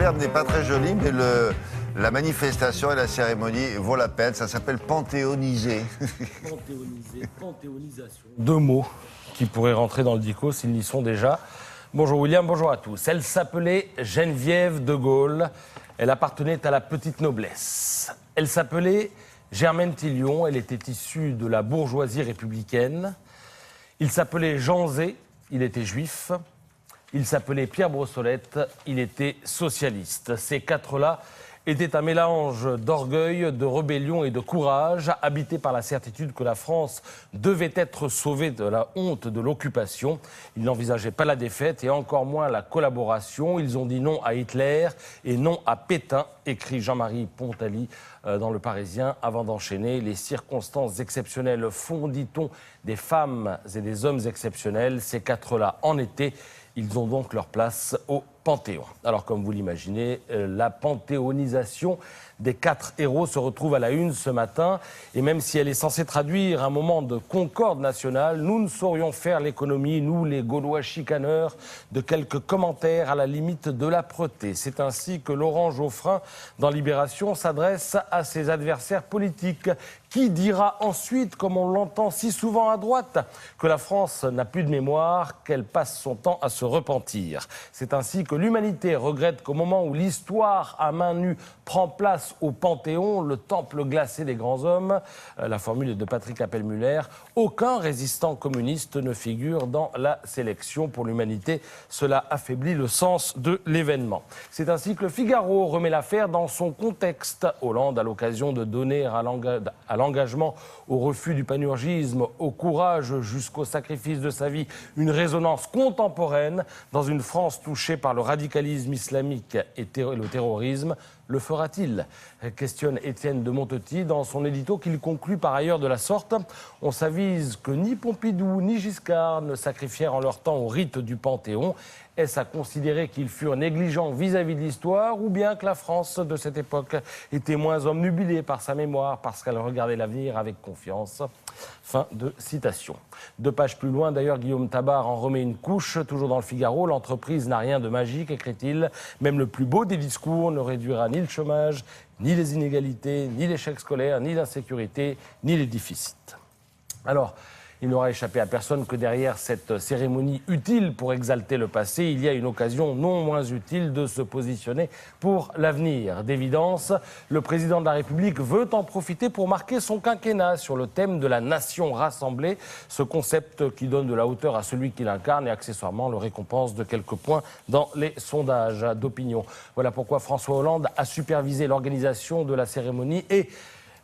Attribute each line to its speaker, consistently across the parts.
Speaker 1: verbe n'est pas très joli, mais la manifestation et la cérémonie vaut la peine. Ça s'appelle panthéoniser.
Speaker 2: Panthéoniser, panthéonisation. Deux mots qui pourraient rentrer dans le dico s'ils n'y sont déjà. Bonjour William, bonjour à tous. Elle s'appelait Geneviève de Gaulle. Elle appartenait à la petite noblesse. Elle s'appelait Germaine Tillion. Elle était issue de la bourgeoisie républicaine. Il s'appelait Jean Zay. Il était juif. Il s'appelait Pierre Brossolette. Il était socialiste. Ces quatre-là étaient un mélange d'orgueil, de rébellion et de courage, habité par la certitude que la France devait être sauvée de la honte de l'occupation. Ils n'envisageaient pas la défaite et encore moins la collaboration. Ils ont dit non à Hitler et non à Pétain, écrit Jean-Marie Pontali dans Le Parisien, avant d'enchaîner. Les circonstances exceptionnelles font, dit-on, des femmes et des hommes exceptionnels. Ces quatre-là en étaient. Ils ont donc leur place au Panthéon. Alors, comme vous l'imaginez, la panthéonisation des quatre héros se retrouve à la une ce matin. Et même si elle est censée traduire un moment de concorde nationale, nous ne saurions faire l'économie, nous, les Gaulois chicaneurs, de quelques commentaires à la limite de l'âpreté. C'est ainsi que Laurent Geoffrin, dans Libération, s'adresse à ses adversaires politiques. Qui dira ensuite, comme on l'entend si souvent à droite, que la France n'a plus de mémoire, qu'elle passe son temps à se repentir. C'est ainsi que l'humanité regrette qu'au moment où l'histoire à main nue prend place au Panthéon, le temple glacé des grands hommes, la formule est de Patrick Appel-Muller, aucun résistant communiste ne figure dans la sélection. Pour l'humanité, cela affaiblit le sens de l'événement. C'est ainsi que le Figaro remet l'affaire dans son contexte. Hollande, à l'occasion de donner à l'engagement, au refus du panurgisme, au courage jusqu'au sacrifice de sa vie, une résonance contemporaine dans une France touchée par le radicalisme islamique et le terrorisme. Le fera-t-il ? Questionne Étienne de Montetis dans son édito qu'il conclut par ailleurs de la sorte. On s'avise que ni Pompidou ni Giscard ne sacrifièrent en leur temps au rite du Panthéon. Est-ce à considérer qu'ils furent négligents vis-à-vis de l'histoire ou bien que la France de cette époque était moins omnubilée par sa mémoire parce qu'elle regardait l'avenir avec confiance ? Fin de citation. 2 pages plus loin, d'ailleurs, Guillaume Tabar en remet une couche, toujours dans le Figaro. L'entreprise n'a rien de magique, écrit-il. Même le plus beau des discours ne réduira ni le chômage, ni les inégalités, ni l'échec scolaire, ni l'insécurité, ni les déficits. Alors, il n'aura échappé à personne que derrière cette cérémonie utile pour exalter le passé, il y a une occasion non moins utile de se positionner pour l'avenir. D'évidence, le président de la République veut en profiter pour marquer son quinquennat sur le thème de la nation rassemblée, ce concept qui donne de la hauteur à celui qui l'incarne et accessoirement le récompense de quelques points dans les sondages d'opinion. Voilà pourquoi François Hollande a supervisé l'organisation de la cérémonie et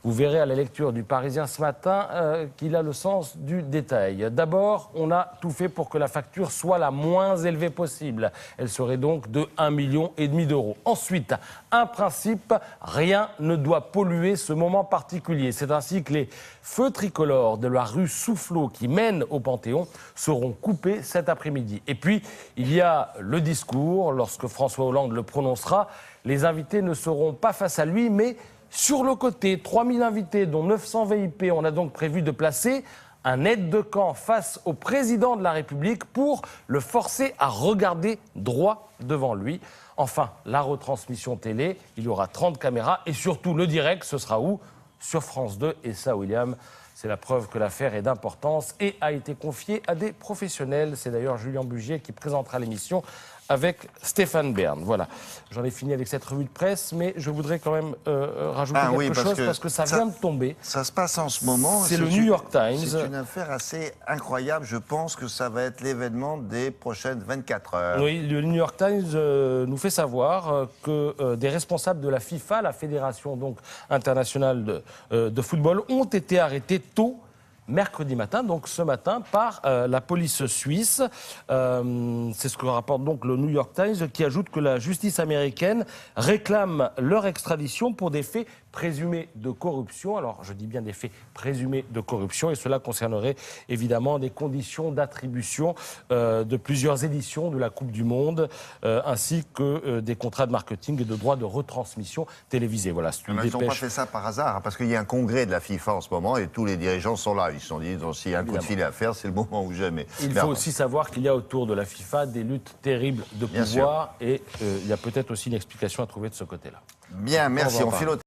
Speaker 2: vous verrez à la lecture du Parisien ce matin qu'il a le sens du détail. D'abord, on a tout fait pour que la facture soit la moins élevée possible. Elle serait donc de 1,5 million d'euros. Ensuite, un principe, rien ne doit polluer ce moment particulier. C'est ainsi que les feux tricolores de la rue Soufflot qui mènent au Panthéon seront coupés cet après-midi. Et puis, il y a le discours. Lorsque François Hollande le prononcera, les invités ne seront pas face à lui, mais sur le côté, 3000 invités, dont 900 VIP. On a donc prévu de placer un aide de camp face au président de la République pour le forcer à regarder droit devant lui. Enfin, la retransmission télé, il y aura 30 caméras et surtout le direct, ce sera où ? Sur France 2. Et ça, William, c'est la preuve que l'affaire est d'importance et a été confiée à des professionnels. C'est d'ailleurs Julien Bugier qui présentera l'émission avec Stéphane Bern. Voilà, j'en ai fini avec cette revue de presse, mais je voudrais quand même rajouter quelque chose parce que ça vient de tomber.
Speaker 1: Ça se passe en ce moment.
Speaker 2: C'est le New York Times.
Speaker 1: C'est une affaire assez incroyable. Je pense que ça va être l'événement des prochaines 24 heures.
Speaker 2: Oui, le New York Times nous fait savoir que des responsables de la FIFA, la Fédération donc, internationale de football, ont été arrêtés tôt mercredi matin, donc ce matin, par la police suisse. C'est ce que rapporte donc le New York Times, qui ajoute que la justice américaine réclame leur extradition pour des faits présumés de corruption. Alors, je dis bien des faits présumés de corruption, et cela concernerait évidemment des conditions d'attribution de plusieurs éditions de la Coupe du Monde, ainsi que des contrats de marketing et de droits de retransmission télévisée. Voilà,
Speaker 1: ils n'ont pas fait ça par hasard, parce qu'il y a un congrès de la FIFA en ce moment, et tous les dirigeants sont là. Ils se sont dit, s'il y a un coup de filet à faire, c'est le moment ou jamais.
Speaker 2: Il faut aussi savoir qu'il y a autour de la FIFA des luttes terribles de pouvoir et il y a peut-être aussi une explication à trouver de ce côté-là.
Speaker 1: Bien, merci. On file au